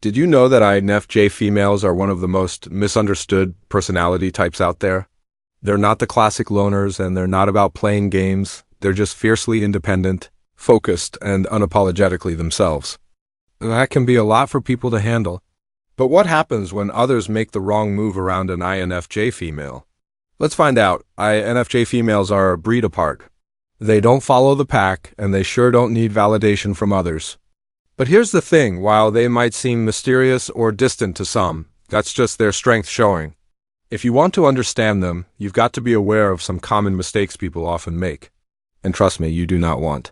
Did you know that INFJ females are one of the most misunderstood personality types out there? They're not the classic loners, and they're not about playing games. They're just fiercely independent, focused, and unapologetically themselves. That can be a lot for people to handle. But what happens when others make the wrong move around an INFJ female? Let's find out. INFJ females are a breed apart. They don't follow the pack, and they sure don't need validation from others. But here's the thing, while they might seem mysterious or distant to some, that's just their strength showing. If you want to understand them, you've got to be aware of some common mistakes people often make. And trust me, you do not want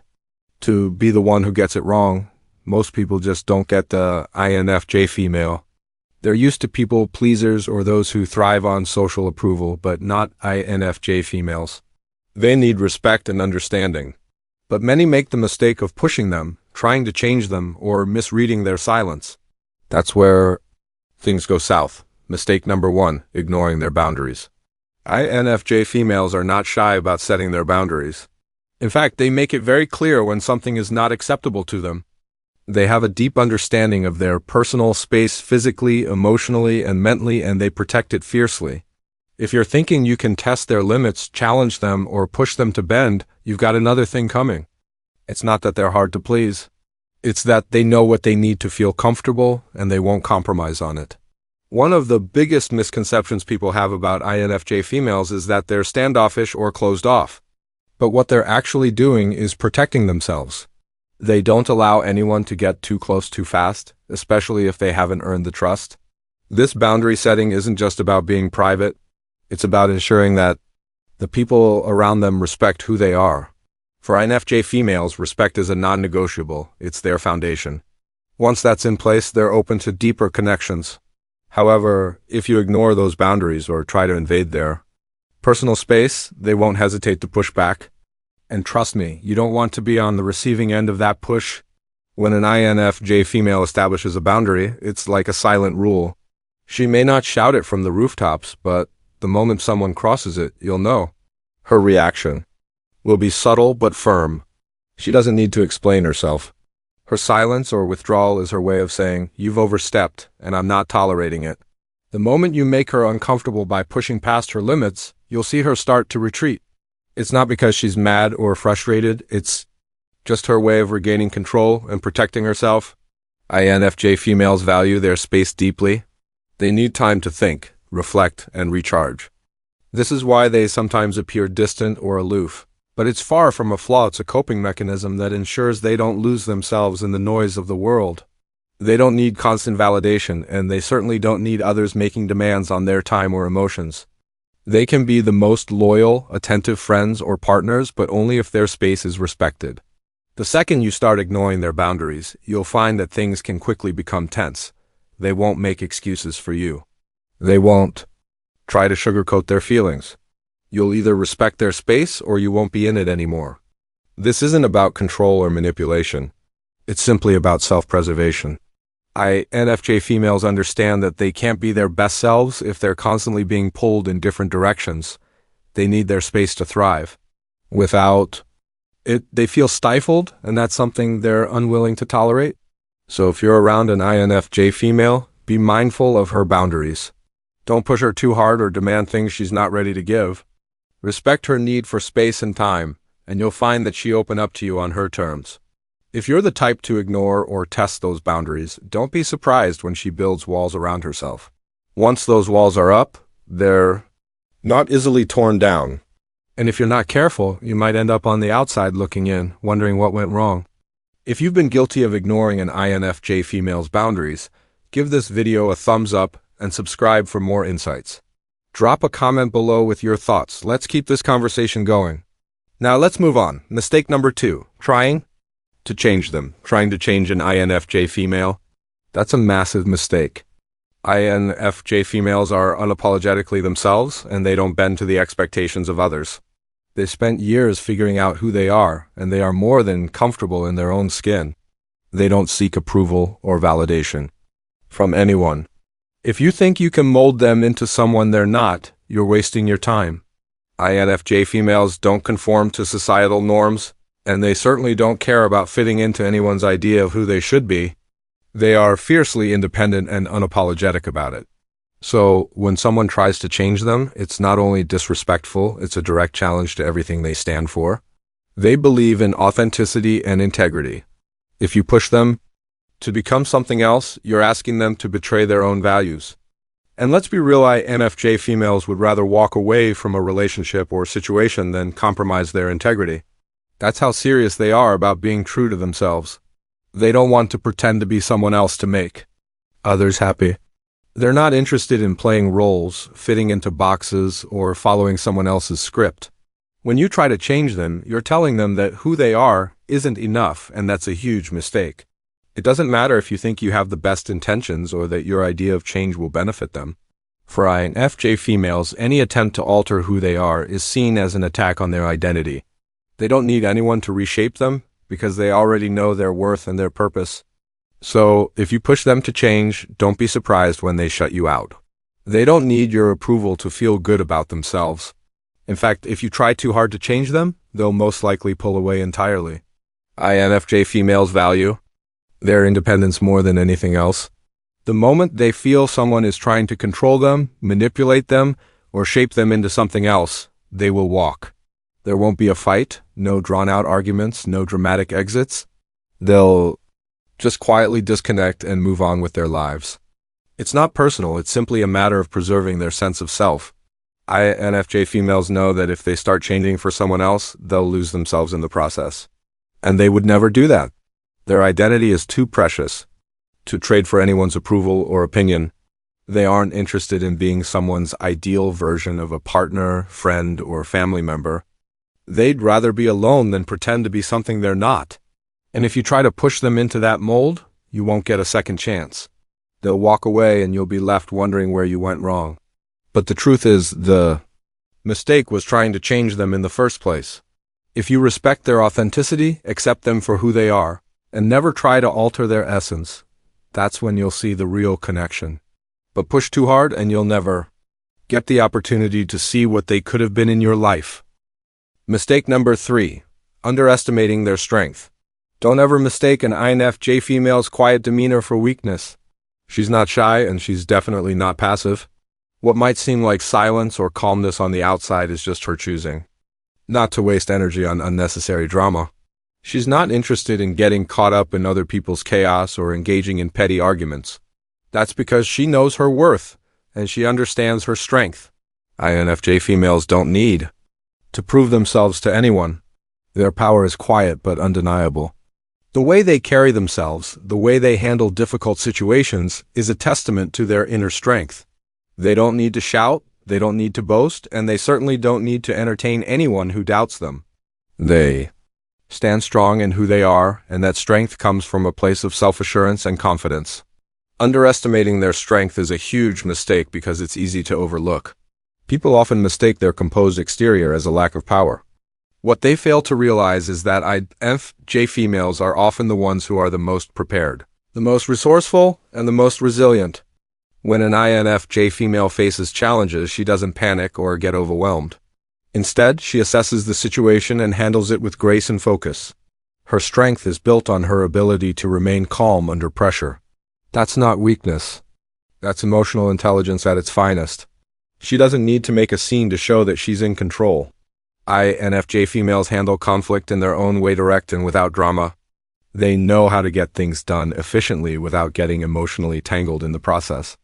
to be the one who gets it wrong. Most people just don't get the INFJ female. They're used to people pleasers or those who thrive on social approval, but not INFJ females. They need respect and understanding. But many make the mistake of pushing them, trying to change them, or misreading their silence. That's where things go south. Mistake number 1, ignoring their boundaries. INFJ females are not shy about setting their boundaries. In fact, they make it very clear when something is not acceptable to them. They have a deep understanding of their personal space physically, emotionally, and mentally, and they protect it fiercely. If you're thinking you can test their limits, challenge them, or push them to bend, you've got another thing coming. It's not that they're hard to please. It's that they know what they need to feel comfortable, and they won't compromise on it. One of the biggest misconceptions people have about INFJ females is that they're standoffish or closed off. But what they're actually doing is protecting themselves. They don't allow anyone to get too close too fast, especially if they haven't earned the trust. This boundary setting isn't just about being private. It's about ensuring that the people around them respect who they are. For INFJ females, respect is a non-negotiable. It's their foundation. Once that's in place, they're open to deeper connections. However, if you ignore those boundaries or try to invade their personal space, they won't hesitate to push back. And trust me, you don't want to be on the receiving end of that push. When an INFJ female establishes a boundary, it's like a silent rule. She may not shout it from the rooftops, but the moment someone crosses it, you'll know. Her reaction will be subtle but firm. She doesn't need to explain herself. Her silence or withdrawal is her way of saying, "You've overstepped, and I'm not tolerating it." The moment you make her uncomfortable by pushing past her limits, you'll see her start to retreat. It's not because she's mad or frustrated, it's just her way of regaining control and protecting herself. INFJ females value their space deeply. They need time to think, reflect, and recharge. This is why they sometimes appear distant or aloof. But it's far from a flaw. It's a coping mechanism that ensures they don't lose themselves in the noise of the world. They don't need constant validation, and they certainly don't need others making demands on their time or emotions. They can be the most loyal, attentive friends or partners, but only if their space is respected. The second you start ignoring their boundaries, you'll find that things can quickly become tense. They won't make excuses for you. They won't try to sugarcoat their feelings. You'll either respect their space or you won't be in it anymore. This isn't about control or manipulation. It's simply about self-preservation. INFJ females understand that they can't be their best selves if they're constantly being pulled in different directions. They need their space to thrive. Without it, they feel stifled, and that's something they're unwilling to tolerate. So if you're around an INFJ female, be mindful of her boundaries. Don't push her too hard or demand things she's not ready to give. Respect her need for space and time, and you'll find that she'll open up to you on her terms. If you're the type to ignore or test those boundaries, don't be surprised when she builds walls around herself. Once those walls are up, they're not easily torn down. And if you're not careful, you might end up on the outside looking in, wondering what went wrong. If you've been guilty of ignoring an INFJ female's boundaries, give this video a thumbs up and subscribe for more insights. Drop a comment below with your thoughts. Let's keep this conversation going. Now let's move on. Mistake number 2, trying to change them. Trying to change an INFJ female. That's a massive mistake. INFJ females are unapologetically themselves, and they don't bend to the expectations of others. They spent years figuring out who they are, and they are more than comfortable in their own skin. They don't seek approval or validation from anyone. If you think you can mold them into someone they're not, you're wasting your time. INFJ females don't conform to societal norms, and they certainly don't care about fitting into anyone's idea of who they should be. They are fiercely independent and unapologetic about it. So, when someone tries to change them, it's not only disrespectful, it's a direct challenge to everything they stand for. They believe in authenticity and integrity. If you push them to become something else, you're asking them to betray their own values. And let's be real, INFJ females would rather walk away from a relationship or situation than compromise their integrity. That's how serious they are about being true to themselves. They don't want to pretend to be someone else to make others happy. They're not interested in playing roles, fitting into boxes, or following someone else's script. When you try to change them, you're telling them that who they are isn't enough, and that's a huge mistake. It doesn't matter if you think you have the best intentions or that your idea of change will benefit them. For INFJ females, any attempt to alter who they are is seen as an attack on their identity. They don't need anyone to reshape them because they already know their worth and their purpose. So, if you push them to change, don't be surprised when they shut you out. They don't need your approval to feel good about themselves. In fact, if you try too hard to change them, they'll most likely pull away entirely. INFJ females value their independence more than anything else. The moment they feel someone is trying to control them, manipulate them, or shape them into something else, they will walk. There won't be a fight, no drawn-out arguments, no dramatic exits. They'll just quietly disconnect and move on with their lives. It's not personal, it's simply a matter of preserving their sense of self. INFJ females know that if they start changing for someone else, they'll lose themselves in the process. And they would never do that. Their identity is too precious to trade for anyone's approval or opinion. They aren't interested in being someone's ideal version of a partner, friend, or family member. They'd rather be alone than pretend to be something they're not. And if you try to push them into that mold, you won't get a second chance. They'll walk away and you'll be left wondering where you went wrong. But the truth is, the mistake was trying to change them in the first place. If you respect their authenticity, accept them for who they are, and never try to alter their essence, that's when you'll see the real connection. But push too hard and you'll never get the opportunity to see what they could have been in your life. Mistake number 3, underestimating their strength. Don't ever mistake an INFJ female's quiet demeanor for weakness. She's not shy and she's definitely not passive. What might seem like silence or calmness on the outside is just her choosing not to waste energy on unnecessary drama. She's not interested in getting caught up in other people's chaos or engaging in petty arguments. That's because she knows her worth and she understands her strength. INFJ females don't need to prove themselves to anyone. Their power is quiet but undeniable. The way they carry themselves, the way they handle difficult situations, is a testament to their inner strength. They don't need to shout, they don't need to boast, and they certainly don't need to entertain anyone who doubts them. They stand strong in who they are, and that strength comes from a place of self-assurance and confidence. Underestimating their strength is a huge mistake because it's easy to overlook. People often mistake their composed exterior as a lack of power. What they fail to realize is that INFJ females are often the ones who are the most prepared, the most resourceful, and the most resilient. When an INFJ female faces challenges, she doesn't panic or get overwhelmed. Instead, she assesses the situation and handles it with grace and focus. Her strength is built on her ability to remain calm under pressure. That's not weakness. That's emotional intelligence at its finest. She doesn't need to make a scene to show that she's in control. INFJ females handle conflict in their own way, direct and without drama. They know how to get things done efficiently without getting emotionally tangled in the process.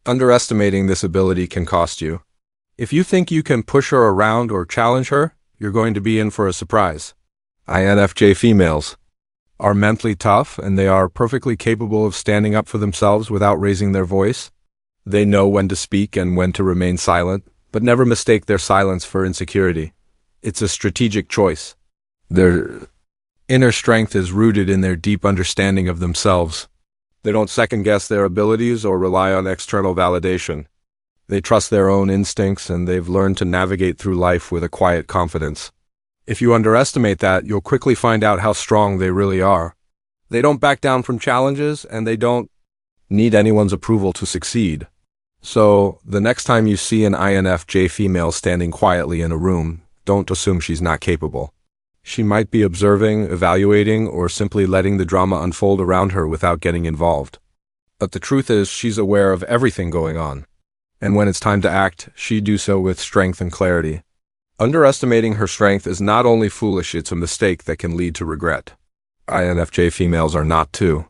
Underestimating this ability can cost you. If you think you can push her around or challenge her, you're going to be in for a surprise. INFJ females are mentally tough and they are perfectly capable of standing up for themselves without raising their voice. They know when to speak and when to remain silent, but never mistake their silence for insecurity. It's a strategic choice. Their inner strength is rooted in their deep understanding of themselves. They don't second-guess their abilities or rely on external validation. They trust their own instincts and they've learned to navigate through life with a quiet confidence. If you underestimate that, you'll quickly find out how strong they really are. They don't back down from challenges and they don't need anyone's approval to succeed. So, the next time you see an INFJ female standing quietly in a room, don't assume she's not capable. She might be observing, evaluating, or simply letting the drama unfold around her without getting involved. But the truth is, she's aware of everything going on. And when it's time to act, she do so with strength and clarity. Underestimating her strength is not only foolish, it's a mistake that can lead to regret. INFJ females are not to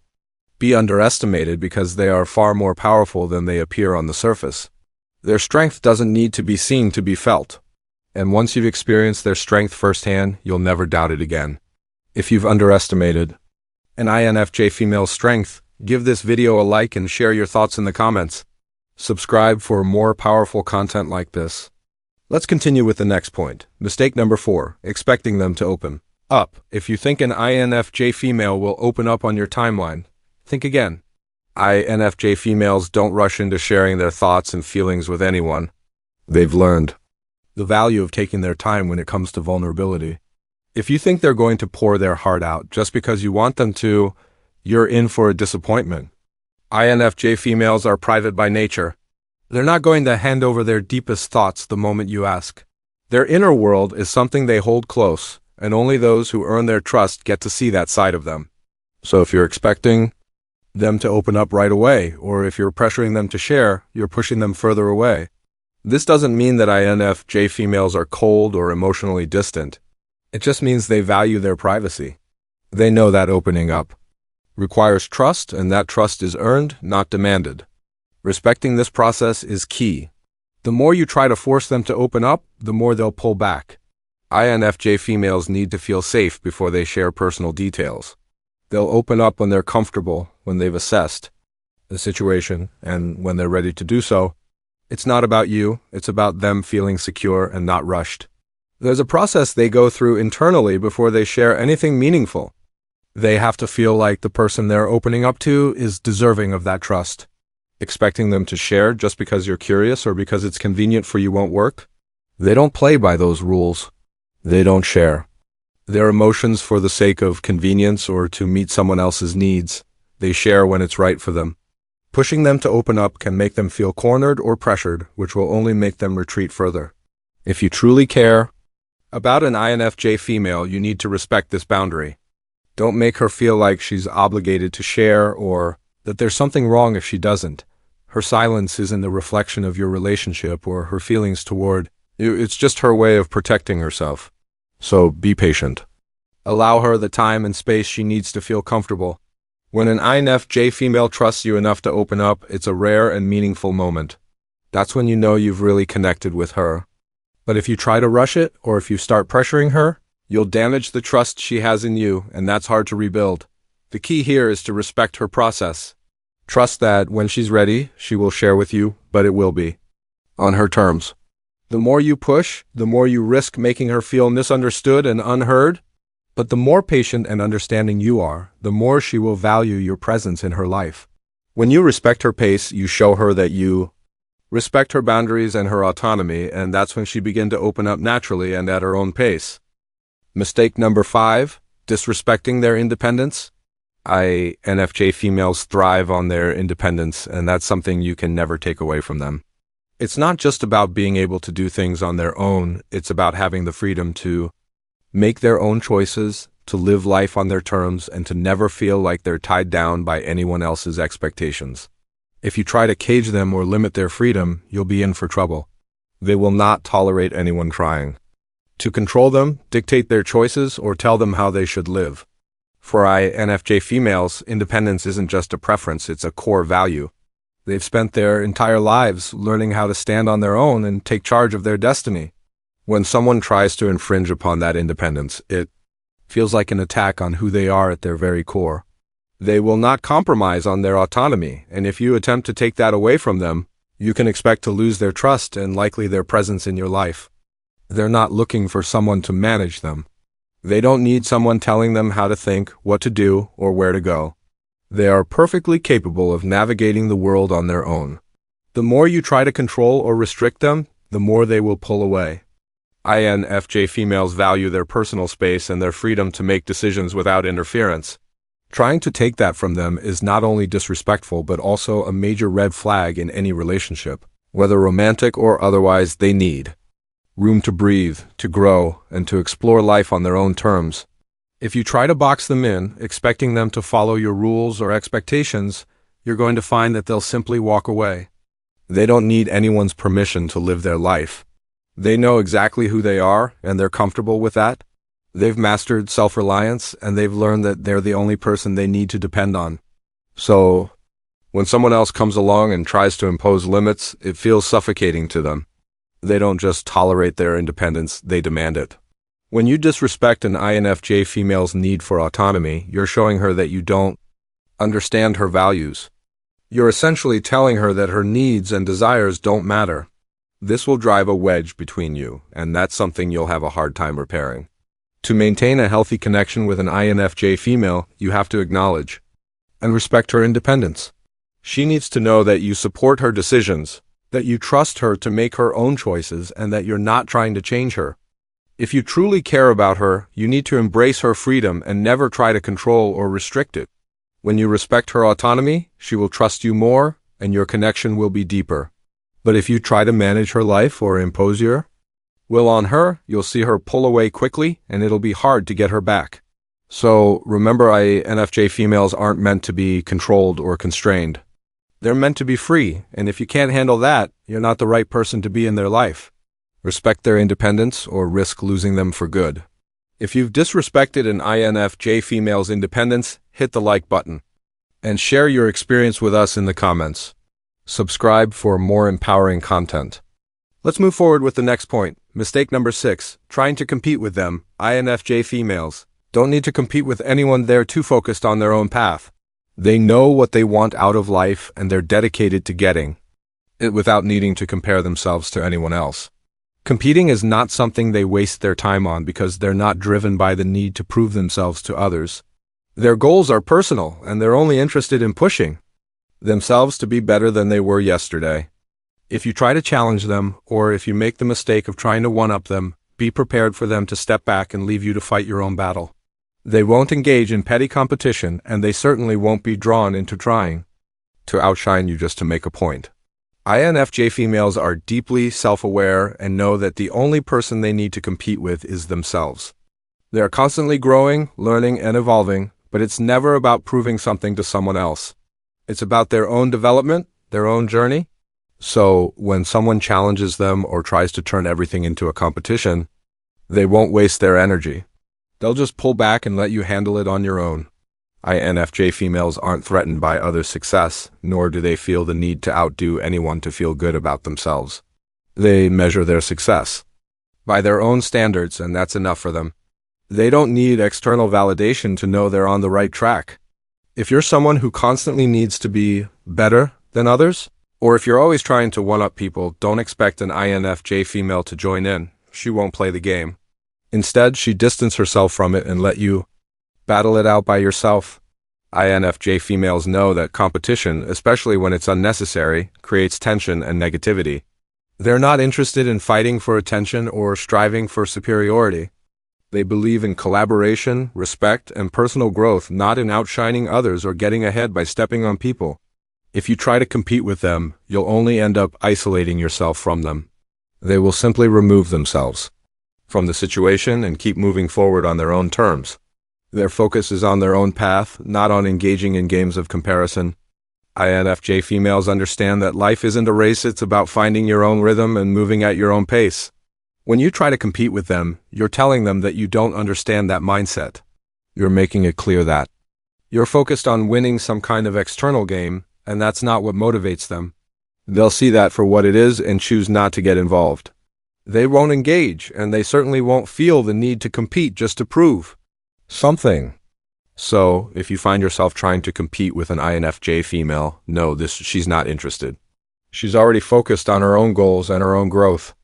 be underestimated because they are far more powerful than they appear on the surface. Their strength doesn't need to be seen to be felt. And once you've experienced their strength firsthand, you'll never doubt it again. If you've underestimated an INFJ female's strength, give this video a like and share your thoughts in the comments. Subscribe for more powerful content like this. Let's continue with the next point. Mistake number 4, expecting them to open up. If you think an INFJ female will open up on your timeline, think again. INFJ females don't rush into sharing their thoughts and feelings with anyone. They've learned the value of taking their time when it comes to vulnerability. If you think they're going to pour their heart out just because you want them to, you're in for a disappointment. INFJ females are private by nature. They're not going to hand over their deepest thoughts the moment you ask. Their inner world is something they hold close, and only those who earn their trust get to see that side of them. So if you're expecting them to open up right away, or if you're pressuring them to share, you're pushing them further away. This doesn't mean that INFJ females are cold or emotionally distant. It just means they value their privacy. They know that opening up requires trust, and that trust is earned, not demanded. Respecting this process is key. The more you try to force them to open up, the more they'll pull back. INFJ females need to feel safe before they share personal details. They'll open up when they're comfortable, when they've assessed the situation, and when they're ready to do so. It's not about you, it's about them feeling secure and not rushed. There's a process they go through internally before they share anything meaningful. They have to feel like the person they're opening up to is deserving of that trust. Expecting them to share just because you're curious or because it's convenient for you won't work. They don't play by those rules. They don't share their emotions for the sake of convenience or to meet someone else's needs. They share when it's right for them. Pushing them to open up can make them feel cornered or pressured, which will only make them retreat further. If you truly care about an INFJ female, you need to respect this boundary. Don't make her feel like she's obligated to share or that there's something wrong if she doesn't. Her silence isn't a reflection of your relationship or her feelings toward you. It's just her way of protecting herself. So be patient. Allow her the time and space she needs to feel comfortable. When an INFJ female trusts you enough to open up, it's a rare and meaningful moment. That's when you know you've really connected with her. But if you try to rush it, or if you start pressuring her, you'll damage the trust she has in you, and that's hard to rebuild. The key here is to respect her process. Trust that when she's ready, she will share with you, but it will be on her terms. The more you push, the more you risk making her feel misunderstood and unheard. But the more patient and understanding you are, the more she will value your presence in her life. When you respect her pace, you show her that you respect her boundaries and her autonomy, and that's when she begins to open up naturally and at her own pace. Mistake number 5, disrespecting their independence. INFJ females thrive on their independence, and that's something you can never take away from them. It's not just about being able to do things on their own, it's about having the freedom to make their own choices, to live life on their terms, and to never feel like they're tied down by anyone else's expectations. If you try to cage them or limit their freedom, you'll be in for trouble. They will not tolerate anyone trying to control them, dictate their choices, or tell them how they should live. For INFJ females, independence isn't just a preference, it's a core value. They've spent their entire lives learning how to stand on their own and take charge of their destiny. When someone tries to infringe upon that independence, it feels like an attack on who they are at their very core. They will not compromise on their autonomy, and if you attempt to take that away from them, you can expect to lose their trust and likely their presence in your life. They're not looking for someone to manage them. They don't need someone telling them how to think, what to do, or where to go. They are perfectly capable of navigating the world on their own. The more you try to control or restrict them, the more they will pull away. INFJ females value their personal space and their freedom to make decisions without interference. Trying to take that from them is not only disrespectful but also a major red flag in any relationship. Whether romantic or otherwise, they need room to breathe, to grow, and to explore life on their own terms. If you try to box them in, expecting them to follow your rules or expectations, you're going to find that they'll simply walk away. They don't need anyone's permission to live their life. They know exactly who they are, and they're comfortable with that. They've mastered self-reliance, and they've learned that they're the only person they need to depend on. So, when someone else comes along and tries to impose limits, it feels suffocating to them. They don't just tolerate their independence, they demand it. When you disrespect an INFJ female's need for autonomy, you're showing her that you don't understand her values. You're essentially telling her that her needs and desires don't matter. This will drive a wedge between you, and that's something you'll have a hard time repairing. To maintain a healthy connection with an INFJ female, you have to acknowledge and respect her independence. She needs to know that you support her decisions, that you trust her to make her own choices, and that you're not trying to change her. If you truly care about her, you need to embrace her freedom and never try to control or restrict it. When you respect her autonomy, she will trust you more, and your connection will be deeper. But if you try to manage her life or impose your will on her, you'll see her pull away quickly, and it'll be hard to get her back. So remember, INFJ females aren't meant to be controlled or constrained. They're meant to be free, and if you can't handle that, you're not the right person to be in their life. Respect their independence or risk losing them for good. If you've disrespected an INFJ female's independence, hit the like button and share your experience with us in the comments. Subscribe for more empowering content. Let's move forward with the next point. Mistake number 6, trying to compete with them. INFJ females don't need to compete with anyone. They're too focused on their own path. They know what they want out of life, and they're dedicated to getting it without needing to compare themselves to anyone else. Competing is not something they waste their time on because they're not driven by the need to prove themselves to others. Their goals are personal, and they're only interested in pushing themselves to be better than they were yesterday. If you try to challenge them, or if you make the mistake of trying to one-up them, be prepared for them to step back and leave you to fight your own battle. They won't engage in petty competition, and they certainly won't be drawn into trying to outshine you just to make a point. INFJ females are deeply self-aware and know that the only person they need to compete with is themselves. They are constantly growing, learning, and evolving, but it's never about proving something to someone else. It's about their own development, their own journey. So, when someone challenges them or tries to turn everything into a competition, they won't waste their energy. They'll just pull back and let you handle it on your own. INFJ females aren't threatened by others' success, nor do they feel the need to outdo anyone to feel good about themselves. They measure their success by their own standards, and that's enough for them. They don't need external validation to know they're on the right track. If you're someone who constantly needs to be better than others, or if you're always trying to one-up people, don't expect an INFJ female to join in. She won't play the game. Instead, she distances herself from it and let you battle it out by yourself. INFJ females know that competition, especially when it's unnecessary, creates tension and negativity. They're not interested in fighting for attention or striving for superiority. They believe in collaboration, respect, and personal growth, not in outshining others or getting ahead by stepping on people. If you try to compete with them, you'll only end up isolating yourself from them. They will simply remove themselves from the situation and keep moving forward on their own terms. Their focus is on their own path, not on engaging in games of comparison. INFJ females understand that life isn't a race, it's about finding your own rhythm and moving at your own pace. When you try to compete with them, you're telling them that you don't understand that mindset. You're making it clear that you're focused on winning some kind of external game, and that's not what motivates them. They'll see that for what it is and choose not to get involved. They won't engage, and they certainly won't feel the need to compete just to prove something. So, if you find yourself trying to compete with an INFJ female, know she's not interested. She's already focused on her own goals and her own growth.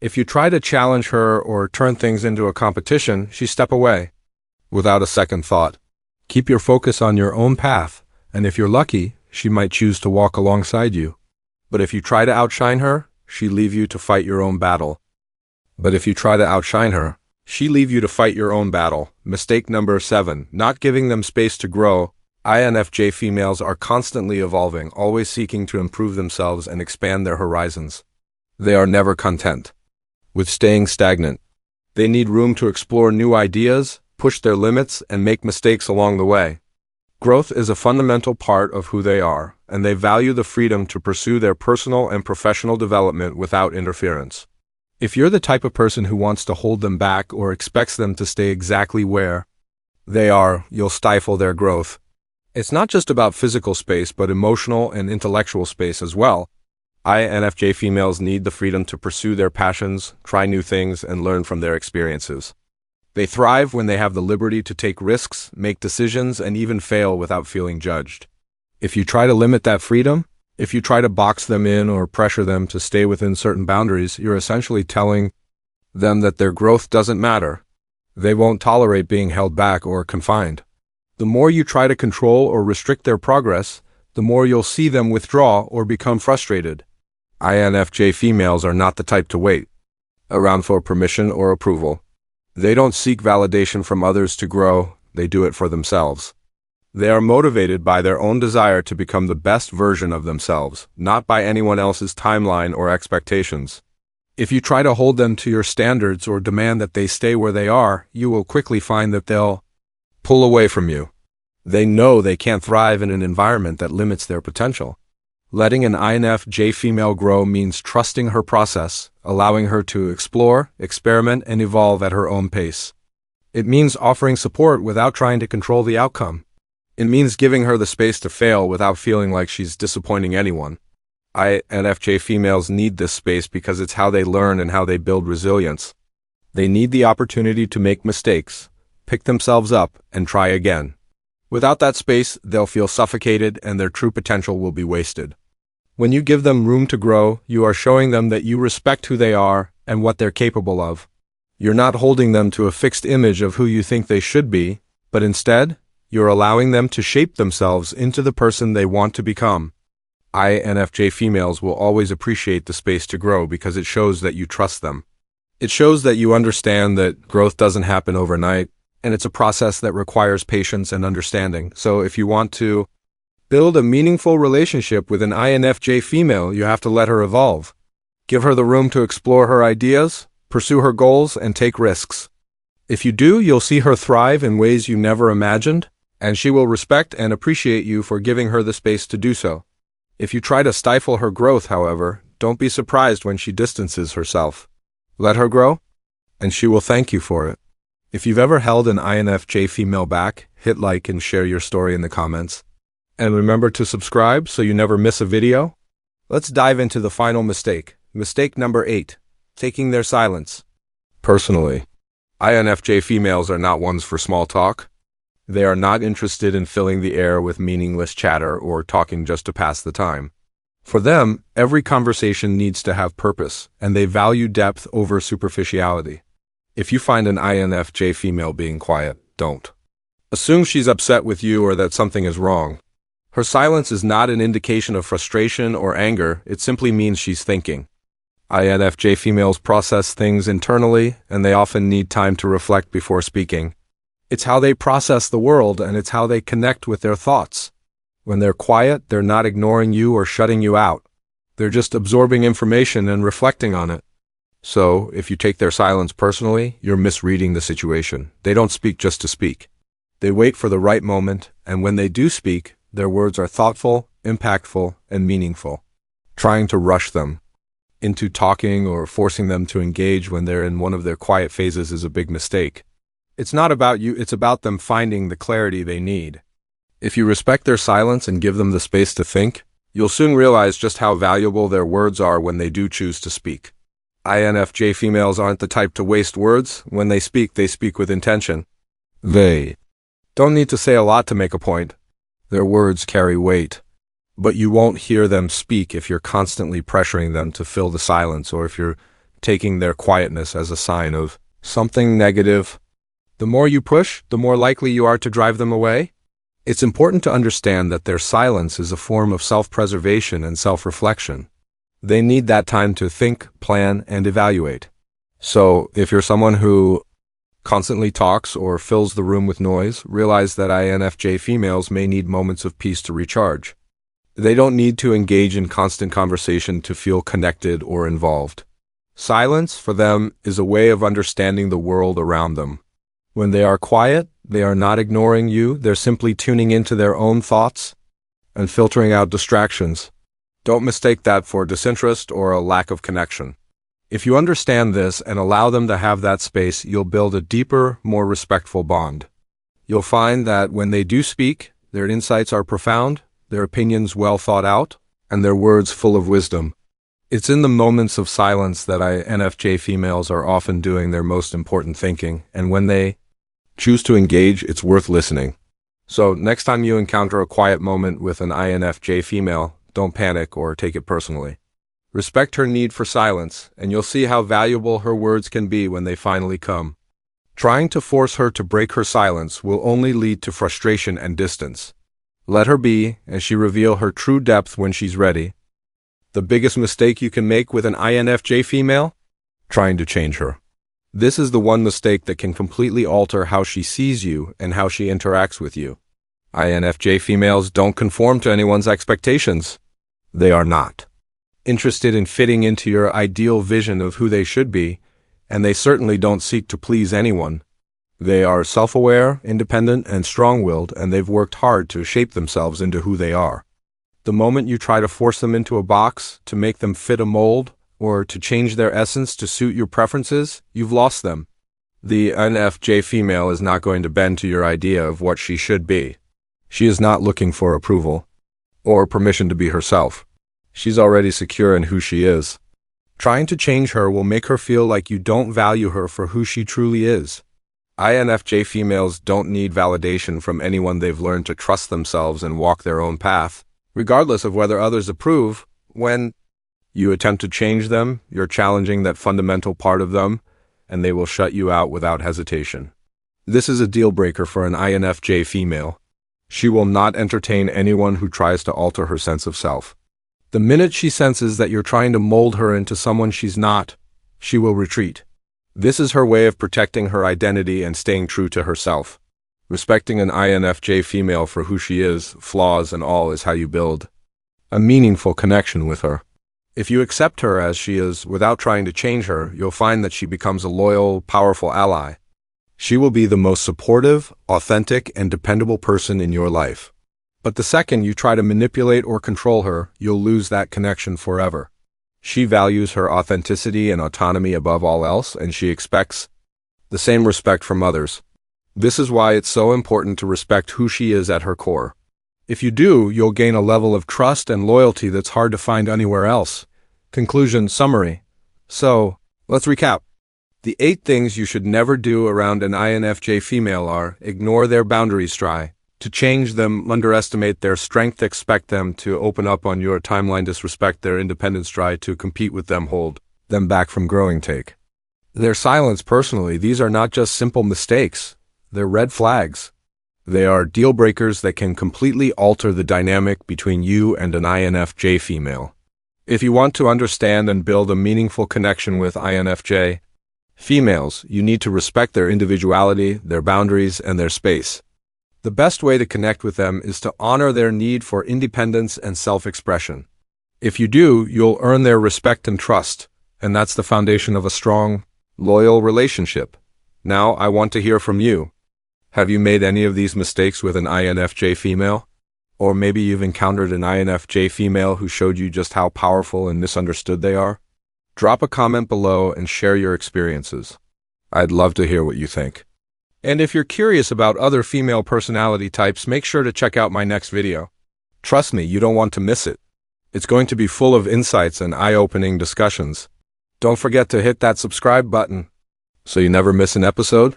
If you try to challenge her or turn things into a competition, she step away without a second thought. Keep your focus on your own path, and if you're lucky, she might choose to walk alongside you. But if you try to outshine her, she'll leave you to fight your own battle. Mistake number 7, not giving them space to grow. INFJ females are constantly evolving, always seeking to improve themselves and expand their horizons. They are never content with staying stagnant. They need room to explore new ideas, push their limits, and make mistakes along the way. Growth is a fundamental part of who they are, and they value the freedom to pursue their personal and professional development without interference. If you're the type of person who wants to hold them back or expects them to stay exactly where they are, you'll stifle their growth. It's not just about physical space, but emotional and intellectual space as well. INFJ females need the freedom to pursue their passions, try new things, and learn from their experiences. They thrive when they have the liberty to take risks, make decisions, and even fail without feeling judged. If you try to limit that freedom, if you try to box them in or pressure them to stay within certain boundaries, you're essentially telling them that their growth doesn't matter. They won't tolerate being held back or confined. The more you try to control or restrict their progress, the more you'll see them withdraw or become frustrated. INFJ females are not the type to wait around for permission or approval. They don't seek validation from others to grow, they do it for themselves. They are motivated by their own desire to become the best version of themselves, not by anyone else's timeline or expectations. If you try to hold them to your standards or demand that they stay where they are, you will quickly find that they'll pull away from you. They know they can't thrive in an environment that limits their potential. Letting an INFJ female grow means trusting her process, allowing her to explore, experiment, and evolve at her own pace. It means offering support without trying to control the outcome. It means giving her the space to fail without feeling like she's disappointing anyone. INFJ females need this space because it's how they learn and how they build resilience. They need the opportunity to make mistakes, pick themselves up, and try again. Without that space, they'll feel suffocated and their true potential will be wasted. When you give them room to grow, you are showing them that you respect who they are and what they're capable of. You're not holding them to a fixed image of who you think they should be, but instead, you're allowing them to shape themselves into the person they want to become. INFJ females will always appreciate the space to grow because it shows that you trust them. It shows that you understand that growth doesn't happen overnight, and it's a process that requires patience and understanding. So if you want to build a meaningful relationship with an INFJ female, you have to let her evolve. Give her the room to explore her ideas, pursue her goals, and take risks. If you do, you'll see her thrive in ways you never imagined, and she will respect and appreciate you for giving her the space to do so. If you try to stifle her growth, however, don't be surprised when she distances herself. Let her grow, and she will thank you for it. If you've ever held an INFJ female back, hit like and share your story in the comments. And remember to subscribe so you never miss a video. Let's dive into the final mistake. Mistake number 8. Taking their silence. Personally, INFJ females are not ones for small talk. They are not interested in filling the air with meaningless chatter or talking just to pass the time. For them, every conversation needs to have purpose, and they value depth over superficiality. If you find an INFJ female being quiet, don't assume she's upset with you or that something is wrong. Her silence is not an indication of frustration or anger, it simply means she's thinking. INFJ females process things internally, and they often need time to reflect before speaking. It's how they process the world, and it's how they connect with their thoughts. When they're quiet, they're not ignoring you or shutting you out. They're just absorbing information and reflecting on it. So, if you take their silence personally, you're misreading the situation. They don't speak just to speak. They wait for the right moment, and when they do speak, their words are thoughtful, impactful, and meaningful. Trying to rush them into talking or forcing them to engage when they're in one of their quiet phases is a big mistake. It's not about you, it's about them finding the clarity they need. If you respect their silence and give them the space to think, you'll soon realize just how valuable their words are when they do choose to speak. INFJ females aren't the type to waste words. When they speak with intention. They don't need to say a lot to make a point. Their words carry weight. But you won't hear them speak if you're constantly pressuring them to fill the silence or if you're taking their quietness as a sign of something negative. The more you push, the more likely you are to drive them away. It's important to understand that their silence is a form of self-preservation and self-reflection. They need that time to think, plan, and evaluate. So, if you're someone who constantly talks or fills the room with noise, realize that INFJ females may need moments of peace to recharge. They don't need to engage in constant conversation to feel connected or involved. Silence, for them, is a way of understanding the world around them. When they are quiet, They are not ignoring you, they're simply tuning into their own thoughts and filtering out distractions. Don't mistake that for disinterest or a lack of connection. If you understand this and allow them to have that space, you'll build a deeper, more respectful bond. You'll find that when they do speak, their insights are profound, their opinions well thought out, and their words full of wisdom. It's in the moments of silence that INFJ females are often doing their most important thinking, and when they choose to engage, it's worth listening. So, next time you encounter a quiet moment with an INFJ female, don't panic or take it personally. Respect her need for silence, and you'll see how valuable her words can be when they finally come. Trying to force her to break her silence will only lead to frustration and distance. Let her be, and she reveal her true depth when she's ready. The biggest mistake you can make with an INFJ female? Trying to change her. This is the one mistake that can completely alter how she sees you and how she interacts with you. INFJ females don't conform to anyone's expectations. They are not interested in fitting into your ideal vision of who they should be, and they certainly don't seek to please anyone. They are self-aware, independent, and strong-willed, and they've worked hard to shape themselves into who they are. The moment you try to force them into a box, to make them fit a mold, or to change their essence to suit your preferences, you've lost them. The INFJ female is not going to bend to your idea of what she should be. She is not looking for approval or permission to be herself. She's already secure in who she is. Trying to change her will make her feel like you don't value her for who she truly is. INFJ females don't need validation from anyone. They've learned to trust themselves and walk their own path, regardless of whether others approve. When you attempt to change them, you're challenging that fundamental part of them, and they will shut you out without hesitation. This is a deal breaker for an INFJ female. She will not entertain anyone who tries to alter her sense of self. The minute she senses that you're trying to mold her into someone she's not, she will retreat. This is her way of protecting her identity and staying true to herself. Respecting an INFJ female for who she is, flaws and all, is how you build a meaningful connection with her. If you accept her as she is without trying to change her, you'll find that she becomes a loyal, powerful ally. She will be the most supportive, authentic, and dependable person in your life. But the second you try to manipulate or control her, you'll lose that connection forever. She values her authenticity and autonomy above all else, and she expects the same respect from others. This is why it's so important to respect who she is at her core. If you do, you'll gain a level of trust and loyalty that's hard to find anywhere else. Conclusion summary. So, let's recap. The 8 things you should never do around an INFJ female are: ignore their boundaries, try to change them, underestimate their strength, expect them to open up on your timeline, disrespect their independence, try to compete with them, hold them back from growing, take their silence personally. These are not just simple mistakes, they're red flags. They are deal breakers that can completely alter the dynamic between you and an INFJ female. If you want to understand and build a meaningful connection with INFJ females, you need to respect their individuality, their boundaries, and their space. The best way to connect with them is to honor their need for independence and self-expression. If you do, you'll earn their respect and trust, and that's the foundation of a strong, loyal relationship. Now, I want to hear from you. Have you made any of these mistakes with an INFJ female? Or maybe you've encountered an INFJ female who showed you just how powerful and misunderstood they are? Drop a comment below and share your experiences. I'd love to hear what you think. And if you're curious about other female personality types, make sure to check out my next video. Trust me, you don't want to miss it. It's going to be full of insights and eye-opening discussions. Don't forget to hit that subscribe button so you never miss an episode.